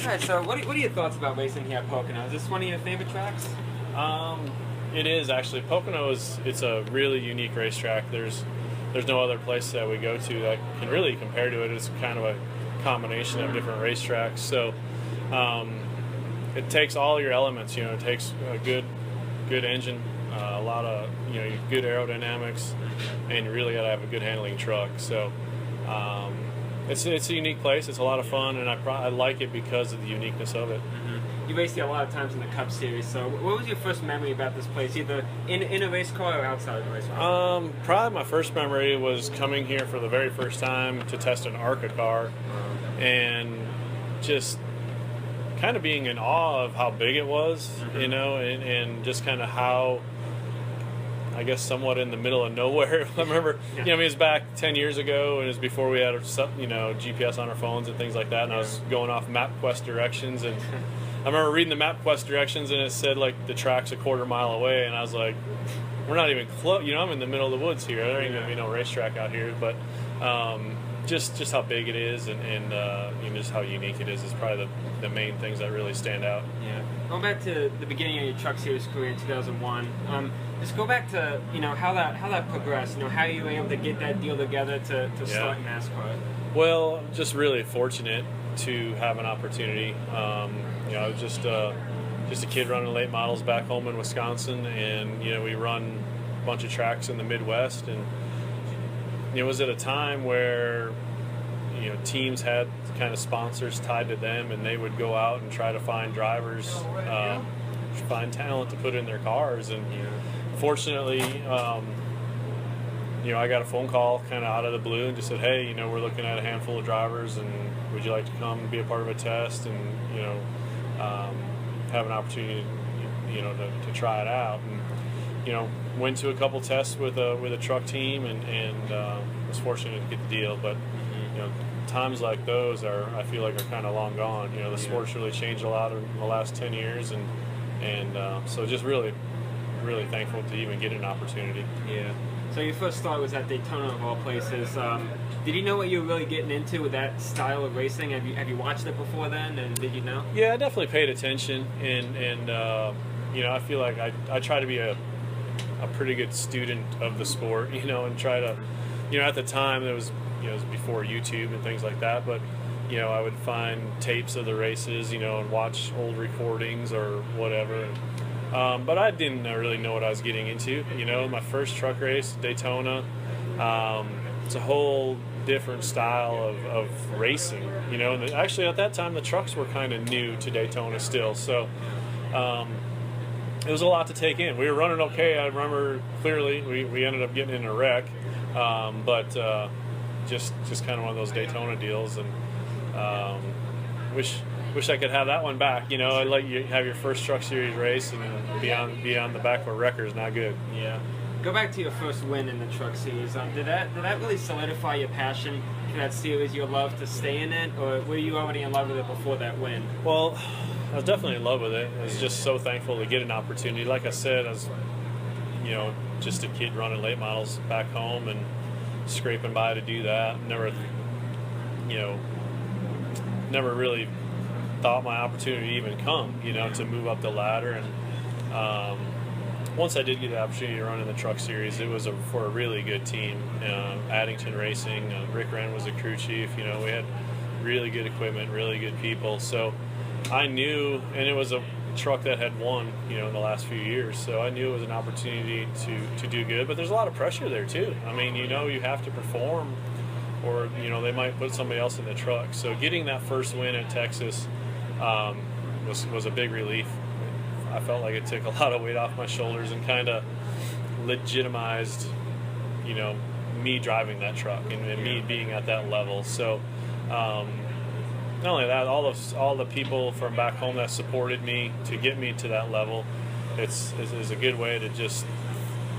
All right, so what are your thoughts about racing here at Pocono? Is this one of your favorite tracks? It is actually. Pocono it's a really unique racetrack. There's no other place that we go to that can really compare to it. It's kind of a combination of different racetracks. So it takes all your elements. It takes a good engine, a lot of good aerodynamics, and you really got to have a good handling truck. So it's a unique place. It's a lot of fun, and I like it because of the uniqueness of it. Mm-hmm. You raced here a lot of times in the Cup Series. So what was your first memory about this place, either in a race car or outside of the race car? Probably my first memory was coming here for the very first time to test an ARCA car, and just kind of being in awe of how big it was, and just kind of how, I guess, somewhat in the middle of nowhere. I remember, it was back 10 years ago, and it was before we had, GPS on our phones and things like that, and I was going off MapQuest directions, and I remember reading the MapQuest directions, and it said, the track's a quarter mile away, and I was like, we're not even close. I'm in the middle of the woods here. There ain't going to be no racetrack out here, but just how big it is, and just how unique it is probably the main things that really stand out. Yeah. Going back to the beginning of your Truck Series career in 2001, just go back to how that progressed. How you were able to get that deal together to start in NASCAR. Well, just really fortunate to have an opportunity. I was just a kid running late models back home in Wisconsin, and we run a bunch of tracks in the Midwest, and it was at a time where teams had kind of sponsors tied to them, and they would go out and try to find drivers, find talent to put in their cars. And fortunately, I got a phone call kind of out of the blue and just said, hey, we're looking at a handful of drivers, and would you like to come be a part of a test and have an opportunity to try it out. And went to a couple tests with a truck team, and was fortunate to get the deal. But times like those I feel like are kind of long gone. The sport's really changed a lot in the last 10 years, and so just really, really thankful to even get an opportunity. Yeah. So your first start was at Daytona, of all places. Did you know what you were really getting into with that style of racing? Have you watched it before then, and did you know? Yeah, I definitely paid attention, and I feel like I try to be a pretty good student of the sport, and try to, at the time it was before YouTube and things like that, but I would find tapes of the races, and watch old recordings or whatever. But I didn't really know what I was getting into. My first truck race, Daytona, it's a whole different style of racing. And actually at that time the trucks were kind of new to Daytona still, so it was a lot to take in. We were running okay. I remember clearly we ended up getting in a wreck, but just kind of one of those Daytona deals, and wish I could have that one back. I'd let you have your first Truck Series race and be on the back of a wrecker is not good. Yeah. Go back to your first win in the Truck Series. Did that really solidify your passion for that series, your love to stay in it, or were you already in love with it before that win? Well, I was definitely in love with it. I was just so thankful to get an opportunity. Like I said, I was, just a kid running late models back home and scraping by to do that. Never really thought my opportunity to even come, to move up the ladder. And once I did get the opportunity to run in the Truck Series, it was for a really good team. Addington Racing, Rick Wren was the crew chief. We had really good equipment, really good people. So I knew, and it was a truck that had won, in the last few years. So I knew it was an opportunity to do good. But there's a lot of pressure there too. I mean, you have to perform, or they might put somebody else in the truck. So getting that first win at Texas was a big relief. I felt like it took a lot of weight off my shoulders and kind of legitimized, me driving that truck and me being at that level. So not only that, all the people from back home that supported me to get me to that level, it's a good way to just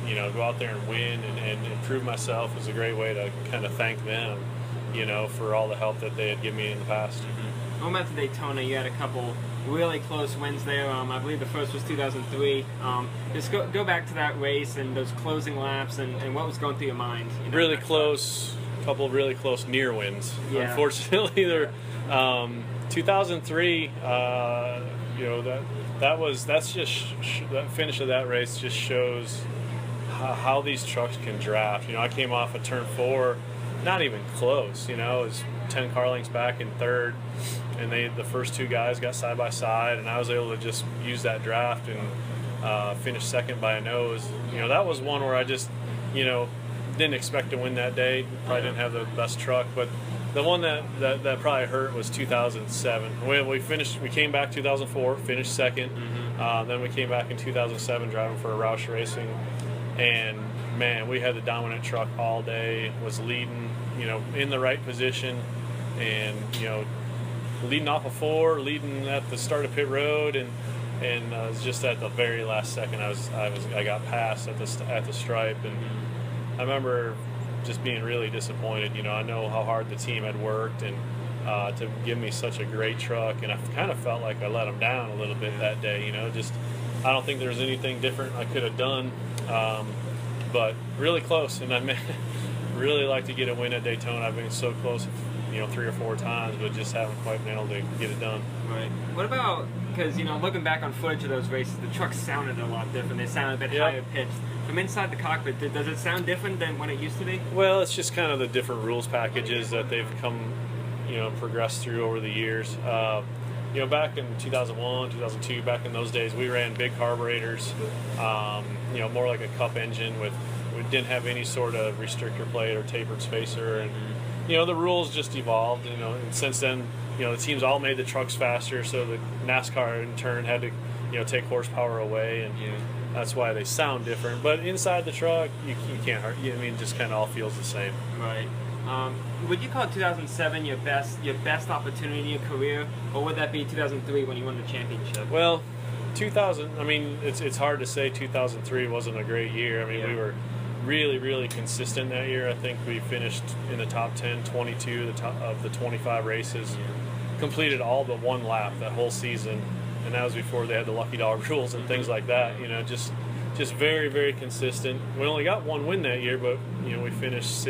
go out there and win and improve myself. It's a great way to kind of thank them, for all the help that they had given me in the past. Mm-hmm. Going back to Daytona, you had a couple really close wins there. I believe the first was 2003. Just go back to that race and those closing laps and what was going through your mind. Really close couple of really close near wins. Yeah. Unfortunately, they're 2003. That finish of that race just shows how these trucks can draft. I came off of turn 4, not even close. It was 10 car lengths back in third, and the first 2 guys got side by side, and I was able to just use that draft and finish second by a nose. That was one where I just didn't expect to win that day. Probably didn't have the best truck, but the one that probably hurt was 2007. We came back 2004, finished second. Then we came back in 2007 driving for Roush Racing, and man, we had the dominant truck all day. Was leading, in the right position, and leading off of 4, leading at the start of pit road, and it was just at the very last second I got passed at the stripe, and I remember just being really disappointed. I know how hard the team had worked, and to give me such a great truck, and I kind of felt like I let them down a little bit that day. I don't think there was anything different I could have done, but really close, and I really like to get a win at Daytona. I've been so close, 3 or 4 times, but just haven't quite been able to get it done. Right. What about, because looking back on footage of those races, the trucks sounded a lot different. They sounded a bit higher pitched. From inside the cockpit, does it sound different than when it used to be? Well, it's just kind of the different rules packages that they've progressed through over the years. Back in 2001, 2002, back in those days, we ran big carburetors, more like a cup engine we didn't have any sort of restrictor plate or tapered spacer, and the rules just evolved. And since then, the teams all made the trucks faster, so the NASCAR in turn had to take horsepower away, and that's why they sound different. But inside the truck, you can't hurt. It just kind of all feels the same. Right. Would you call 2007 your best opportunity in your career, or would that be 2003 when you won the championship? Well, 2000. It's hard to say 2003 wasn't a great year. We were really, really consistent that year. I think we finished in the top 10, 22 of the 25 races. Completed all but 1 lap that whole season, and that was before they had the lucky dog rules and things like that. Just very, very consistent. We only got 1 win that year, but we finished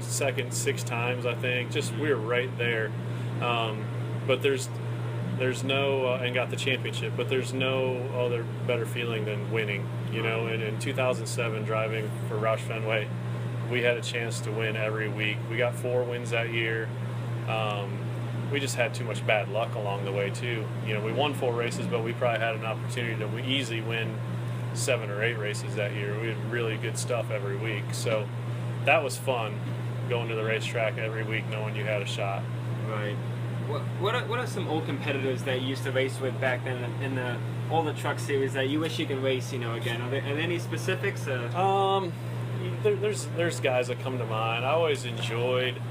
second 6 times, I think. We were right there. But there's no and got the championship, but there's no other better feeling than winning. And in 2007, driving for Roush Fenway, we had a chance to win every week. We got 4 wins that year. We just had too much bad luck along the way too. We won 4 races, but we probably had an opportunity to easily win 7 or 8 races that year. We had really good stuff every week, so that was fun, going to the racetrack every week knowing you had a shot. Right. What are some old competitors that you used to race with back then in all the truck series that you wish you could race again? Are there any specifics? There's guys that come to mind. I always enjoyed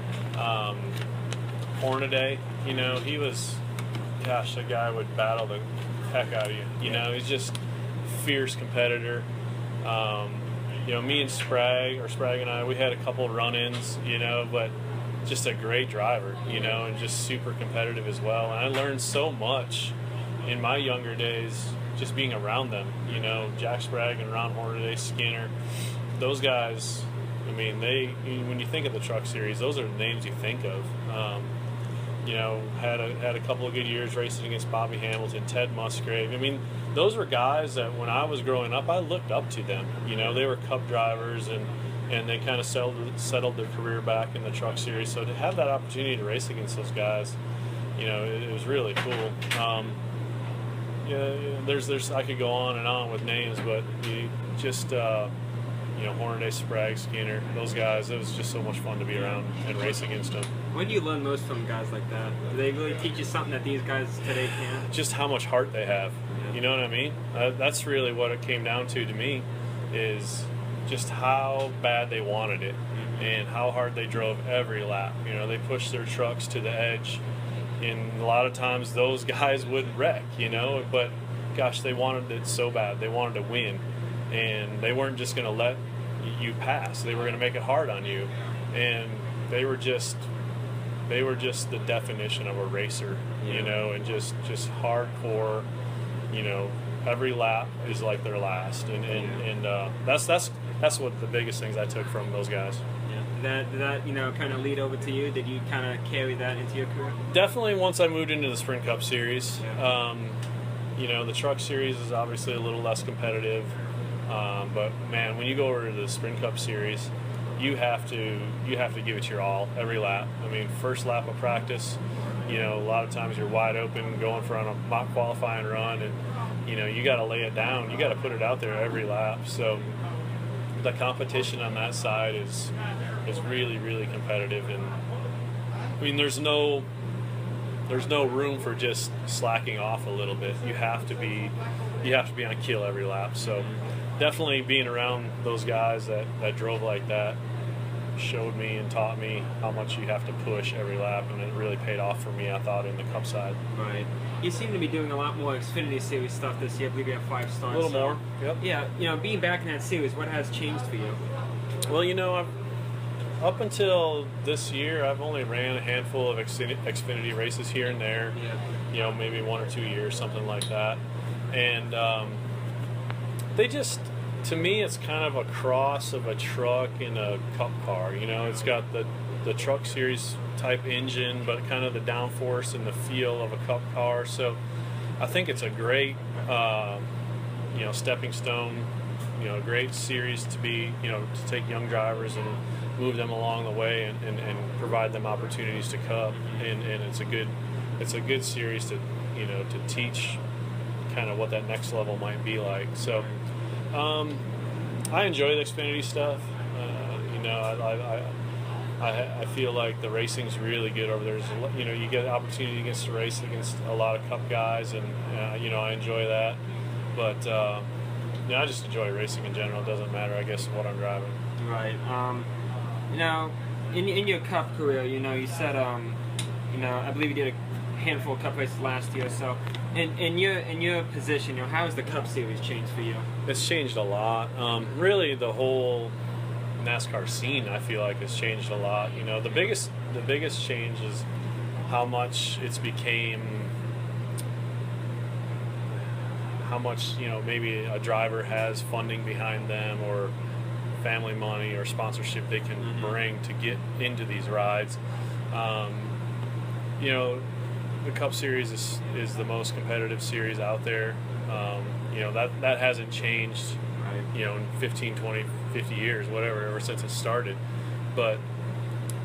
Hornaday. He was, a guy would battle the heck out of you. He's just fierce competitor. Me and Sprague and I, we had a couple run-ins, but just a great driver, and just super competitive as well. And I learned so much in my younger days just being around them. Jack Sprague and Ron Hornaday, Skinner, those guys. When you think of the truck series, those are the names you think of. Had a couple of good years racing against Bobby Hamilton, Ted Musgrave. Those were guys that when I was growing up, I looked up to them. They were Cup drivers, and they kind of settled their career back in the truck series. So to have that opportunity to race against those guys, it was really cool. There's I could go on and on with names, but Hornaday, Sprague, Skinner, those guys, it was just so much fun to be around and race against them. When do you learn most from guys like that? Do they really teach you something that these guys today can't? Just how much heart they have. Yeah. You know what I mean? That's really what it came down to me, is just how bad they wanted it and how hard they drove every lap. They pushed their trucks to the edge, and a lot of times those guys would wreck, but gosh, they wanted it so bad. They wanted to win, and they weren't just going to let you pass. They were going to make it hard on you, and they were just the definition of a racer, and just hardcore. Every lap is like their last, and that's what the biggest things I took from those guys. Yeah. Did that kind of lead over to you? Did you kind of carry that into your career? Definitely once I moved into the Sprint Cup Series. Yeah. The Truck Series is obviously a little less competitive. But man, when you go over to the Sprint Cup Series, you have to give it your all every lap. I mean, first lap of practice, a lot of times you're wide open going for on a mock qualifying run, and you got to lay it down. You got to put it out there every lap. So the competition on that side is really, really competitive, and I mean, there's no room for just slacking off a little bit. You have to be on kill every lap. So definitely being around those guys that drove like that showed me and taught me how much you have to push every lap, and it really paid off for me, I thought, in the Cup side. Right. You seem to be doing a lot more Xfinity Series stuff this year. I believe you have 5 starts. A little more. Yep. Yeah. Being back in that series, what has changed for you? Well, up until this year, I've only ran a handful of Xfinity races here and there. Yeah. Maybe 1 or 2 years, something like that. And they just, to me, it's kind of a cross of a truck and a Cup car. It's got the Truck Series type engine, but kind of the downforce and the feel of a Cup car. So I think it's a great, stepping stone, a great series to be, to take young drivers and move them along the way and provide them opportunities to Cup. And it's a good series to, to teach kind of what that next level might be like. So I enjoy the Xfinity stuff. I feel like the racing's really good over there. You get an opportunity to race against a lot of Cup guys, and I enjoy that. But I just enjoy racing in general. It doesn't matter, I guess, what I'm driving. Right. In your Cup career, you said, I believe you did a handful of Cup races last year. So, in your position, how has the Cup Series changed for you? It's changed a lot. Really, the whole NASCAR scene, I feel like, has changed a lot. The biggest change is how much it's became. How much maybe a driver has funding behind them, or family money or sponsorship they can bring to get into these rides. The Cup Series is the most competitive series out there. That hasn't changed, in 15, 20, 50 years, whatever, ever since it started. But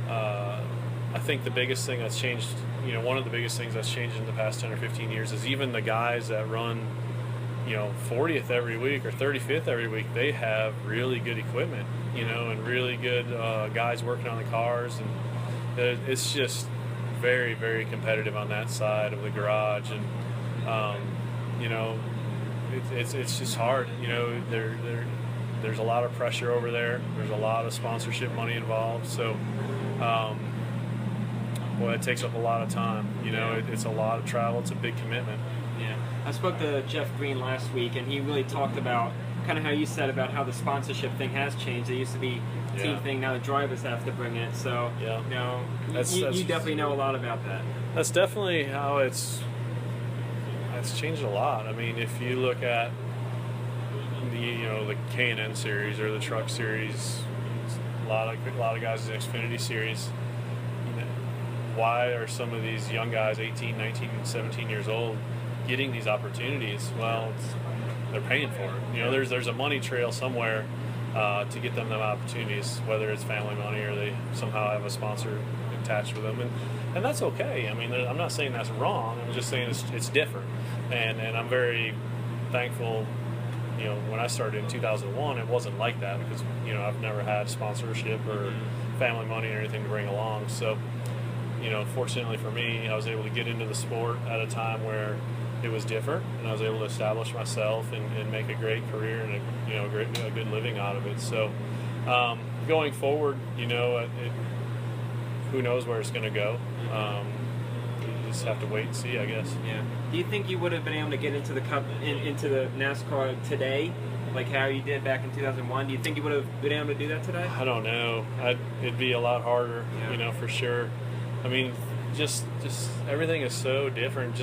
I think the biggest thing that's changed, one of the biggest things that's changed in the past 10 or 15 years is even the guys that run 40th every week or 35th every week, they have really good equipment, and really good guys working on the cars, and it's just very, very competitive on that side of the garage, and it's just hard. There's a lot of pressure over there. There's a lot of sponsorship money involved, so it takes up a lot of time. It's a lot of travel. It's a big commitment. Yeah, I spoke to Jeff Green last week, and he really talked about kind of how you said about how the sponsorship thing has changed. It used to be a team thing, now the drivers have to bring it. So, you definitely know a lot about that. That's definitely how it's changed a lot. I mean, if you look at the K&N Series or the Truck Series, a lot of guys in the Xfinity Series. Why are some of these young guys, 18, 19, 17 years old, getting these opportunities? Well, they're paying for it. There's a money trail somewhere to get them opportunities, whether it's family money or they somehow have a sponsor attached with them, and that's okay. I mean, I'm not saying that's wrong. I'm just saying it's different, and I'm very thankful. When I started in 2001, it wasn't like that because I've never had sponsorship or family money or anything to bring along. So, fortunately for me, I was able to get into the sport at a time where it was different, and I was able to establish myself and make a great career and a good living out of it. So, going forward, who knows where it's going to go? You just have to wait and see, I guess. Yeah. Do you think you would have been able to get into the Cup, into the NASCAR today, like how you did back in 2001? Do you think you would have been able to do that today? I don't know. It'd be a lot harder, for sure. I mean, just everything is so different.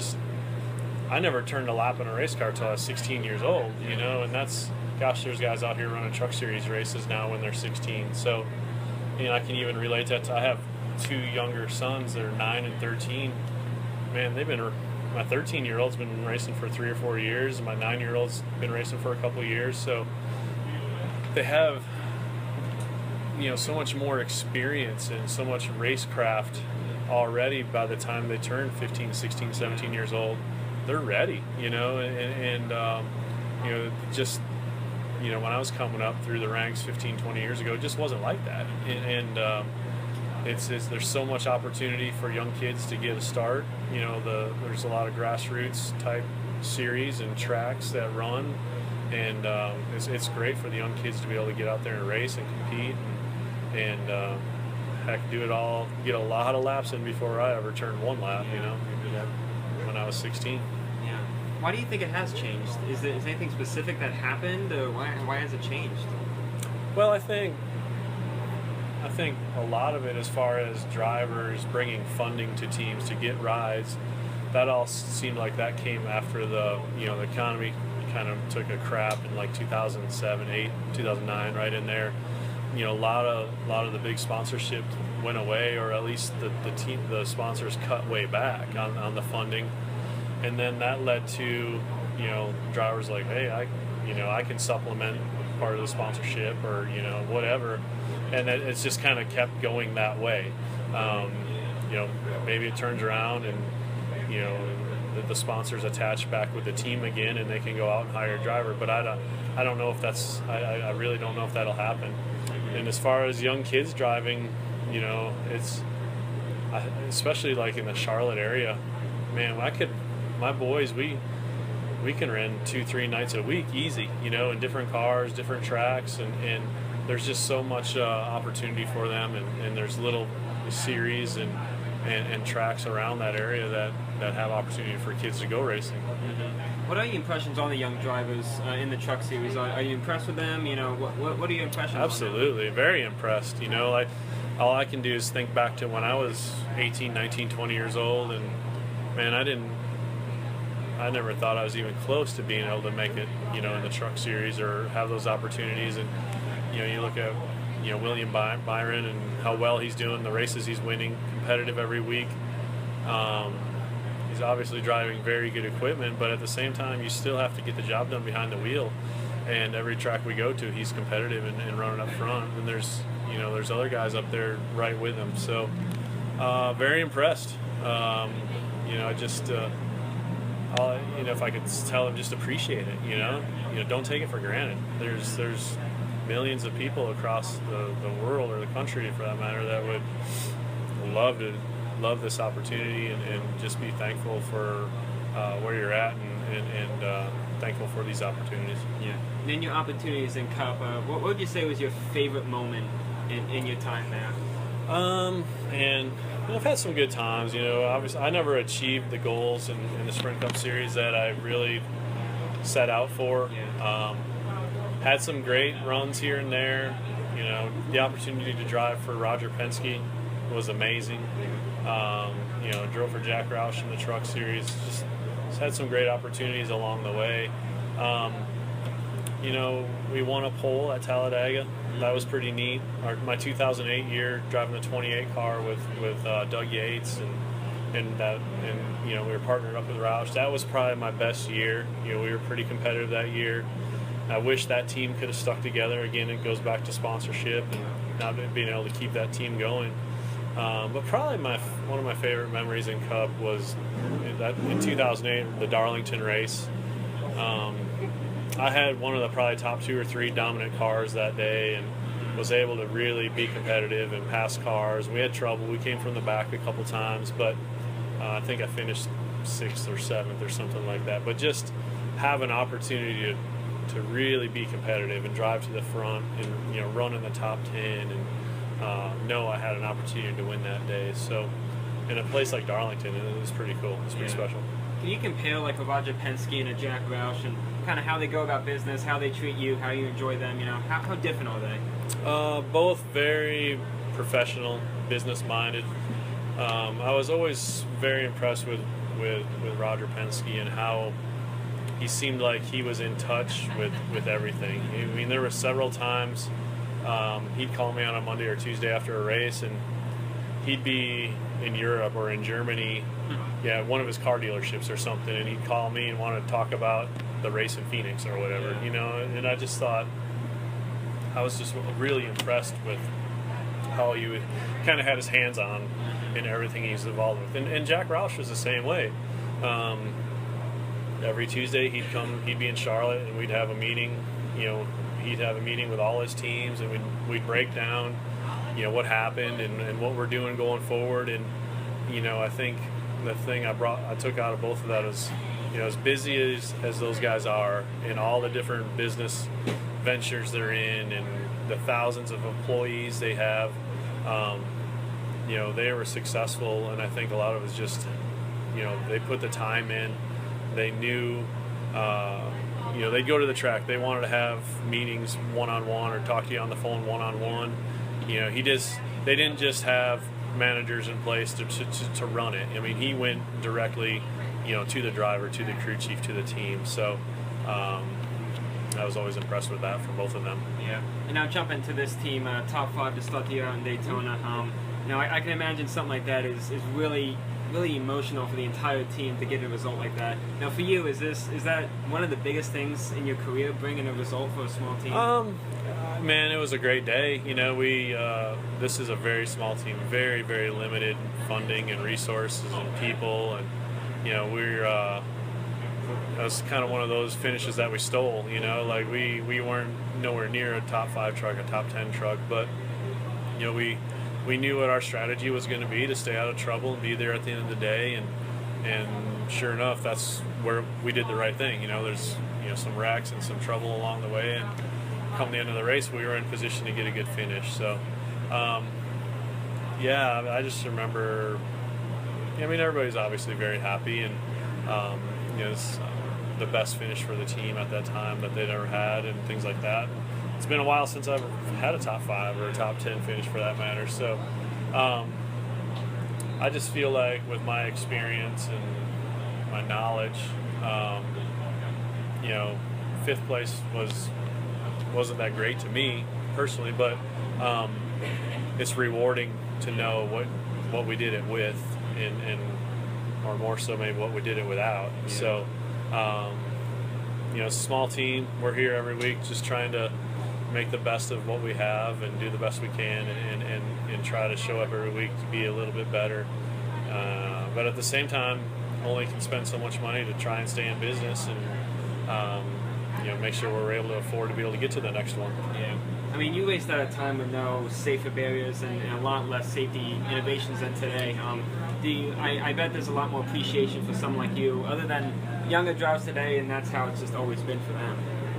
I never turned a lap in a race car until I was 16 years old, and there's guys out here running Truck Series races now when they're 16. So, and I can even relate that to, I have 2 younger sons that are 9 and 13. Man, my 13-year-old's been racing for 3 or 4 years, and my 9-year-old's been racing for a couple of years. So they have, so much more experience and so much racecraft already. By the time they turn 15, 16, 17 years old, they're ready, just, when I was coming up through the ranks 15, 20 years ago, it just wasn't like that. There's so much opportunity for young kids to get a start. There's a lot of grassroots type series and tracks that run, and it's great for the young kids to be able to get out there and race and compete, and heck, do it all, get a lot of laps in before I ever turned 1 lap, when I was 16. Yeah. Why do you think it has changed? Is there anything specific that happened? Why has it changed? Well, I think a lot of it, as far as drivers bringing funding to teams to get rides, that all seemed like that came after the economy kind of took a crap in like 2007, 8, 2009, right in there. A lot of the big sponsorship went away, or at least the sponsors cut way back on the funding, and then that led to drivers like, hey, I can supplement part of the sponsorship, or whatever, and it's just kind of kept going that way. Maybe it turns around and the sponsors attach back with the team again, and they can go out and hire a driver. But I don't know if that's I really don't know if that'll happen. And as far as young kids driving, it's especially like in the Charlotte area, man, my boys, we can run 2-3 nights a week easy, in different cars, different tracks, and there's just so much opportunity for them, and there's little series and tracks around that area that have opportunity for kids to go racing. Mm-hmm. What are your impressions on the young drivers in the truck series? Are you impressed with them? What are your impressions? Absolutely, very impressed. All I can do is think back to when I was 18, 19, 20 years old, and man, I never thought I was even close to being able to make it, in the truck series or have those opportunities. And you look at William Byron and how well he's doing, the races he's winning, competitive every week. He's obviously driving very good equipment, but at the same time, you still have to get the job done behind the wheel. And every track we go to, he's competitive and running up front. And there's other guys up there right with him. So very impressed. If I could tell him, just appreciate it. Don't take it for granted. There's millions of people across the world, or the country for that matter, that would love this opportunity, and just be thankful for where you're at, and thankful for these opportunities. Yeah. And in your opportunities in Cup, what would you say was your favorite moment in your time there? And I've had some good times. Obviously I never achieved the goals in the Sprint Cup Series that I really set out for. Yeah. Had some great runs here and there. The opportunity to drive for Roger Penske was amazing. Drove for Jack Roush in the Truck Series. Just had some great opportunities along the way. We won a pole at Talladega. That was pretty neat. My 2008 year, driving the 28 car with Doug Yates, and we were partnered up with Roush. That was probably my best year. We were pretty competitive that year. I wish that team could have stuck together. Again, it goes back to sponsorship and not being able to keep that team going. But probably one of my favorite memories in Cup was in 2008, the Darlington race. I had one of the probably top 2 or 3 dominant cars that day, and was able to really be competitive and pass cars. We had trouble. We came from the back a couple times, but I think I finished 6th or 7th or something like that. But just have an opportunity to really be competitive and drive to the front, and run in the top 10, and know I had an opportunity to win that day. So in a place like Darlington, it was pretty cool. It's pretty special. Can you compare like a Roger Penske and a Jack Roush, and kind of how they go about business, how they treat you, how you enjoy them? How different are they? Both very professional, business-minded. I was always very impressed with Roger Penske and how he seemed like he was in touch with everything. I mean, there were several times he'd call me on a Monday or Tuesday after a race, and he'd be in Europe or in Germany, one of his car dealerships or something, and he'd call me and want to talk about the race in Phoenix or whatever, and I just thought, I was just really impressed with how he kind of had his hands on in everything he's involved with. And Jack Roush was the same way. Every Tuesday he'd be in Charlotte, and we'd have a meeting. He'd have a meeting with all his teams, and we'd break down, what happened and what we're doing going forward. And I think the thing I took out of both of that is, as busy as those guys are in all the different business ventures they're in and the thousands of employees they have, they were successful, and I think a lot of it was just, they put the time in. They knew, they'd go to the track. They wanted to have meetings one-on-one or talk to you on the phone one-on-one. They didn't just have managers in place to run it. I mean, he went directly, to the driver, to the crew chief, to the team. So I was always impressed with that from both of them. Yeah. And now jump into this team, top 5 to start the year out in Daytona. I can imagine something like that is really, really emotional for the entire team to get a result like that. Now, for you, is that one of the biggest things in your career, bringing a result for a small team? Man, it was a great day. This is a very small team, very, very limited funding and resources and people, and that was kind of one of those finishes that we stole. We weren't nowhere near a top 5 truck, a top 10 truck, but we knew what our strategy was going to be, to stay out of trouble and be there at the end of the day, and sure enough, that's where we did the right thing. There's some wrecks and some trouble along the way, and come the end of the race, we were in position to get a good finish. So I just remember, everybody's obviously very happy, and it's the best finish for the team at that time that they'd ever had, and things like that. It's been a while since I've had a top 5 or a top 10 finish, for that matter. So I just feel like with my experience and my knowledge, 5th place wasn't that great to me personally, but it's rewarding to know what we did it with, and or more so maybe what we did it without. Yeah. So it's a small team. We're here every week just trying to make the best of what we have and do the best we can, and try to show up every week to be a little bit better. But at the same time, only can spend so much money to try and stay in business, and make sure we're able to afford to be able to get to the next one. Yeah. You raced at a time with no safer barriers and a lot less safety innovations than today. I bet there's a lot more appreciation for someone like you, other than younger drivers today, and that's how it's just always been for them.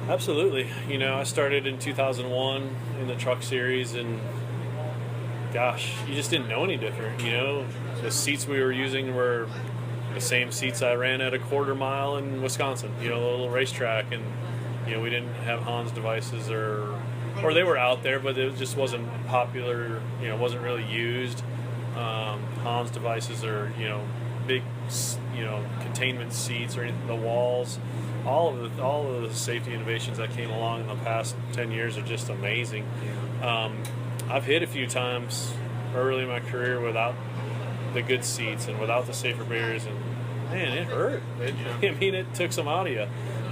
Absolutely. I started in 2001 in the truck series, and gosh, you just didn't know any different. The seats we were using were the same seats I ran at a quarter mile in Wisconsin, the little racetrack, and we didn't have Hans devices, or they were out there, but it just wasn't popular. Wasn't really used. Hans devices, or big, containment seats, or anything, the walls. All of the safety innovations that came along in the past 10 years are just amazing. I've hit a few times early in my career without the good seats and without the safer barriers, and man, it hurt. It took some out of you.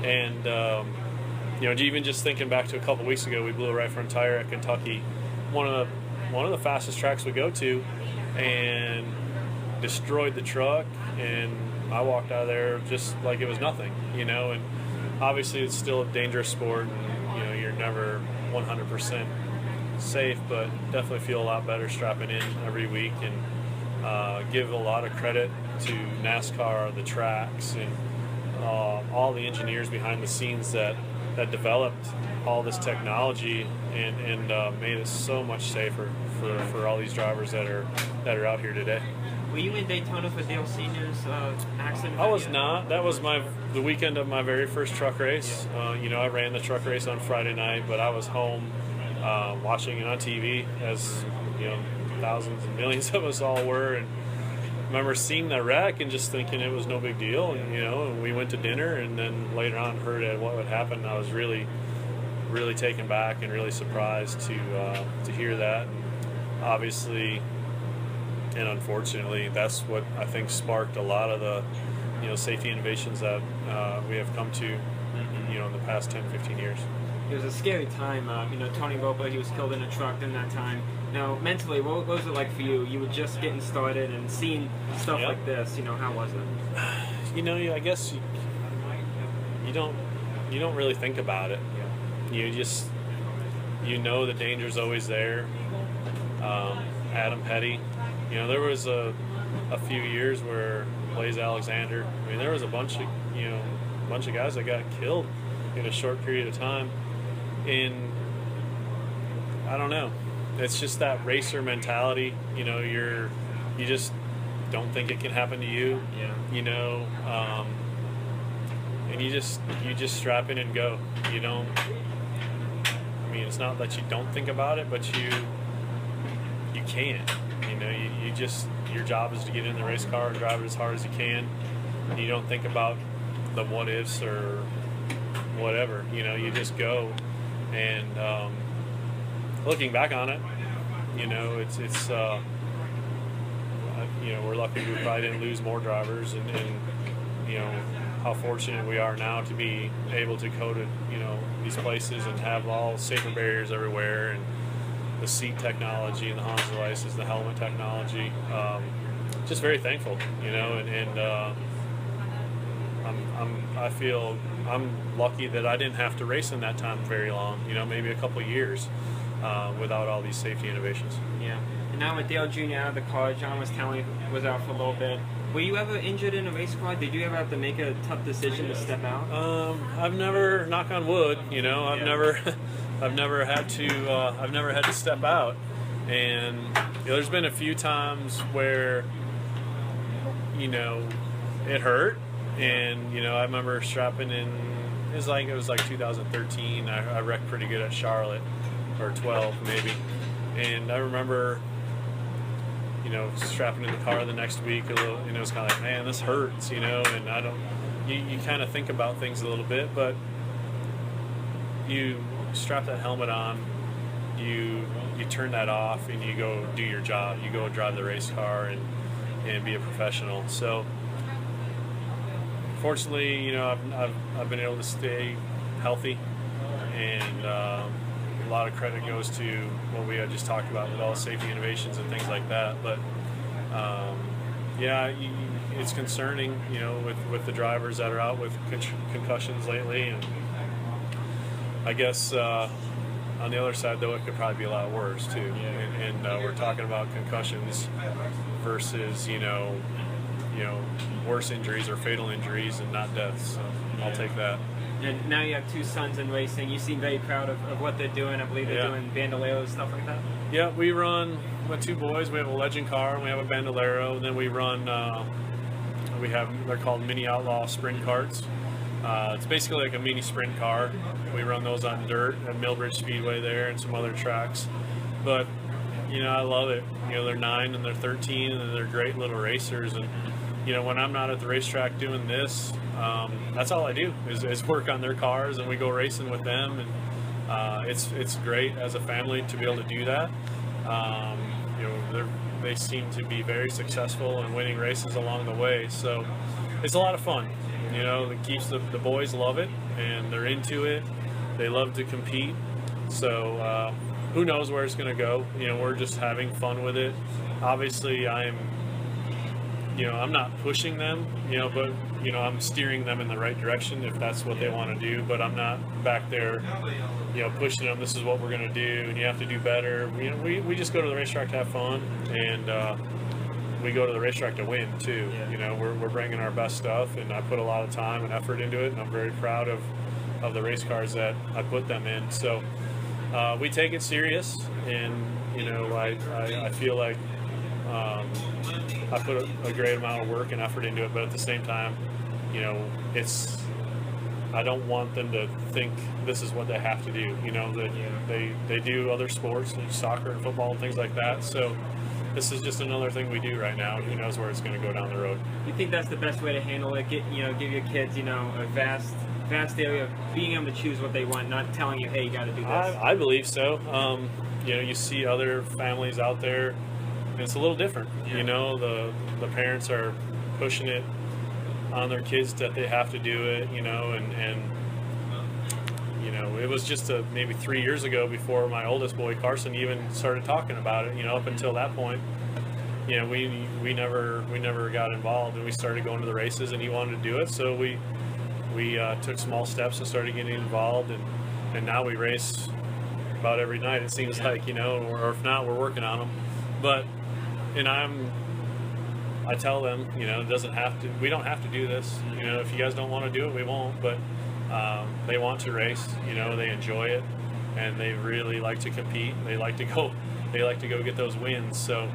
And even just thinking back to a couple weeks ago, we blew a right front tire at Kentucky, one of the fastest tracks we go to, and destroyed the truck, and I walked out of there just like it was nothing, and obviously it's still a dangerous sport, and you're never 100% safe, but definitely feel a lot better strapping in every week, and give a lot of credit to NASCAR, the tracks, and all the engineers behind the scenes that developed all this technology and made it so much safer for all these drivers that are out here today. Were you in Daytona for Dale Sr.'s accident? I was not. That was the weekend of my very first truck race. I ran the truck race on Friday night, but I was home watching it on TV, as thousands and millions of us all were. And I remember seeing that wreck and just thinking it was no big deal. And and we went to dinner, and then later on heard what would happen. I was really really taken back and really surprised to hear that. And obviously, and unfortunately, that's what I think sparked a lot of the safety innovations that we have come to in the past 10-15 years. It was a scary time. Tony Ropa, he was killed in a truck in that time. Now, mentally, what was it like for you? You were just getting started and seeing stuff like this. How was it? I guess you don't really think about it. You just the danger's always there. Adam Petty, there was a few years where Blaze Alexander. There was a bunch of guys that got killed in a short period of time. And I don't know. It's just that racer mentality. You just don't think it can happen to you. Yeah. And you just strap in and go. You don't. It's not that you don't think about it, but you can't. You just, your job is to get in the race car and drive it as hard as you can. And you don't think about the what ifs or whatever. You just go. And looking back on it, it's we're lucky we probably didn't lose more drivers, and how fortunate we are now to be able to go to these places and have all safer barriers everywhere, and the seat technology and the Honda devices, the helmet technology. Just very thankful, I feel I'm lucky that I didn't have to race in that time very long, maybe a couple of years without all these safety innovations. Yeah. And now with Dale Jr. out of the car, John was telling me was out for a little bit. Were you ever injured in a race car? Did you ever have to make a tough decision to step out? I've never, knock on wood, I've never had to step out. And there's been a few times where, it hurt. And, I remember strapping in, it was like 2013. I wrecked pretty good at Charlotte, or 12 maybe. And I remember, strapping in the car the next week a little, it was kind of like, man, this hurts, and you kind of think about things a little bit, but you strap that helmet on, you turn that off, and you go do your job. You go drive the race car and be a professional. So, fortunately, I've been able to stay healthy, and a lot of credit goes to what we had just talked about with all safety innovations and things like that. But it's concerning, with the drivers that are out with concussions lately, and I guess on the other side, though, it could probably be a lot worse too. Yeah. And we're talking about concussions versus worse injuries or fatal injuries and not deaths. So I'll take that. And now you have two sons in racing. You seem very proud of what they're doing. I believe they're doing Bandoleros, stuff like that. Yeah, we run with two boys. We have a Legend car and we have a Bandolero. And then we run, they're called Mini Outlaw Sprint Carts. It's basically like a mini sprint car. We run those on dirt at Millbridge Speedway there and some other tracks. But, I love it. They're 9 and they're 13 and they're great little racers. And, when I'm not at the racetrack doing this, that's all I do is work on their cars, and we go racing with them. And it's great as a family to be able to do that. They seem to be very successful and winning races along the way. So it's a lot of fun. It keeps the boys love it, and they're into it. They love to compete. So who knows where it's going to go. We're just having fun with it. Obviously, I'm not pushing them, but, I'm steering them in the right direction if that's what they want to do. But I'm not back there, pushing them, this is what we're going to do, and you have to do better. We just go to the racetrack to have fun, and we go to the racetrack to win, too. Yeah. We're bringing our best stuff, and I put a lot of time and effort into it, and I'm very proud of the race cars that I put them in. So we take it serious, and, I feel like I put a great amount of work and effort into it, but at the same time, I don't want them to think this is what they have to do. They do other sports, like soccer and football and things like that. So this is just another thing we do right now. Who knows where it's going to go down the road? You think that's the best way to handle it? Give your kids, a vast vast area of being able to choose what they want, not telling you, hey, you got to do this? I believe so. You know, you see other families out there, and it's a little different. You know, the parents are pushing it on their kids that they have to do it, you know, and you know, it was just maybe 3 years ago before my oldest boy, Carson, even started talking about it. You know, up until that point, you know, we never got involved, and we started going to the races, and he wanted to do it, so we took small steps and started getting involved, and now we race about every night, it seems like, you know, or if not, we're working on them. But, and I tell them, you know, we don't have to do this. You know, if you guys don't want to do it, we won't. But they want to race, you know, they enjoy it, and they really like to compete. They like to go get those wins. So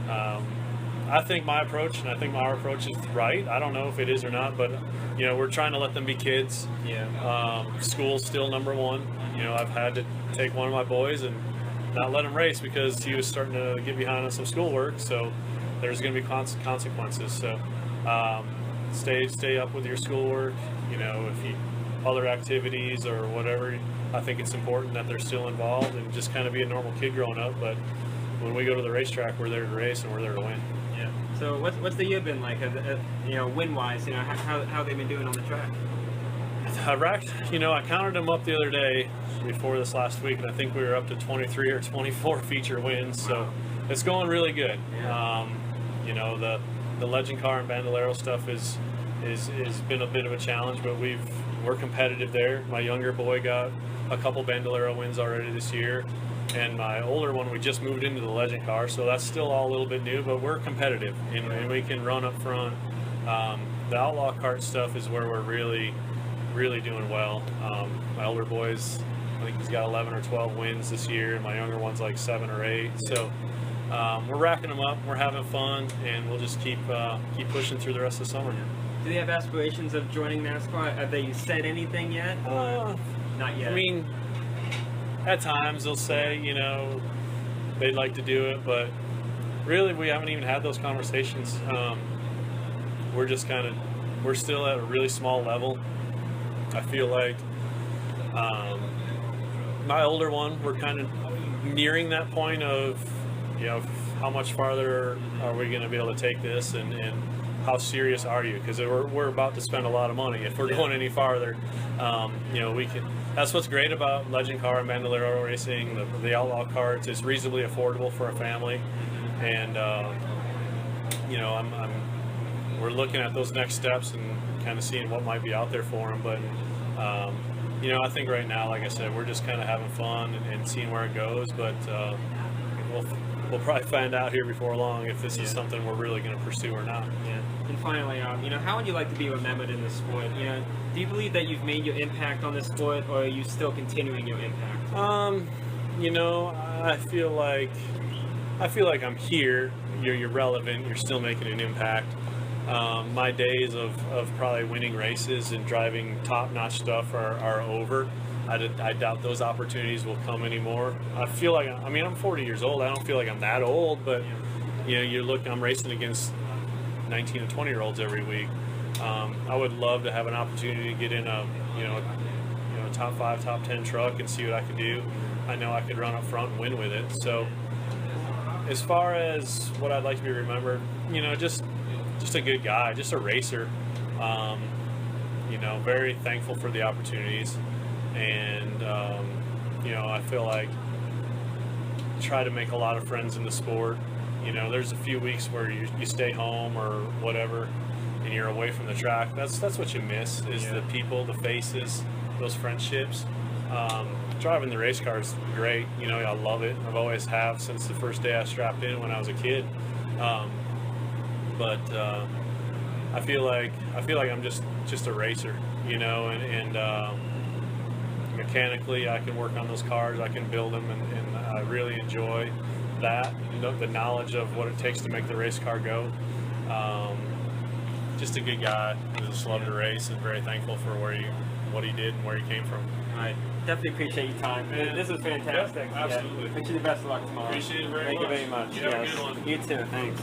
I think my approach, and I think our approach is right. I don't know if it is or not, but you know, we're trying to let them be kids. School's still number one. You know, I've had to take one of my boys and not let him race because he was starting to get behind on some schoolwork. So there's going to be consequences. So stay up with your schoolwork. You know, if you other activities or whatever, I think it's important that they're still involved and just kind of be a normal kid growing up. But when we go to the racetrack, we're there to race and we're there to win. Yeah. So what's the year been like? You know, win-wise, you know, how they've been doing on the track? You know, I counted them up the other day before this last week, and I think we were up to 23 or 24 feature wins. So it's going really good. Yeah. You know, the legend car and bandolero stuff is been a bit of a challenge, but we're competitive there. My younger boy got a couple bandolero wins already this year, and my older one, we just moved into the legend car, so that's still all a little bit new, but we're competitive and we can run up front. The outlaw kart stuff is where we're really doing well. My older boy's, I think he's got 11 or 12 wins this year, and my younger one's like 7 or 8. So we're racking them up, we're having fun, and we'll just keep pushing through the rest of the summer. Do they have aspirations of joining NASCAR? Have they said anything yet? Not yet. I mean, at times they'll say, you know, they'd like to do it, but really we haven't even had those conversations. We're still at a really small level. I feel like my older one, we're kind of nearing that point of, you know, how much farther are we going to be able to take this, and how serious are you? Because we're about to spend a lot of money. If we're going any farther, you know, we can. That's what's great about legend car and bandolero racing. The outlaw carts is reasonably affordable for a family, and you know, we're looking at those next steps and kind of seeing what might be out there for them. But you know, I think right now, like I said, we're just kind of having fun and seeing where it goes. But we'll probably find out here before long if this is something we're really going to pursue or not. Yeah. And finally, you know, how would you like to be remembered in the sport? You know, do you believe that you've made your impact on the sport, or are you still continuing your impact? You know, I feel like I'm here. You're relevant. You're still making an impact. My days of probably winning races and driving top-notch stuff are over. I doubt those opportunities will come anymore. I feel like, I mean, I'm 40 years old. I don't feel like I'm that old, but you know, I'm racing against 19 and 20-year-olds every week. I would love to have an opportunity to get in a top 5, top 10 truck and see what I could do. I know I could run up front and win with it. So as far as what I'd like to be remembered, you know, just a good guy, just a racer. You know, very thankful for the opportunities, and you know, I feel like try to make a lot of friends in the sport. You know, there's a few weeks where you stay home or whatever, and you're away from the track. That's what you miss, is the people, the faces, those friendships. Driving the race car is great. You know, I love it. I've always have since the first day I strapped in when I was a kid. But I feel like I'm just a racer, you know, and mechanically I can work on those cars, I can build them, and I really enjoy that, the knowledge of what it takes to make the race car go. Just a good guy who just loved to race, and very thankful for what he did and where he came from. I definitely appreciate your time. This was fantastic. Yep, absolutely. Wish you the best of luck tomorrow. Appreciate it very much. Thank you very much. You have a good one. You too. Thanks.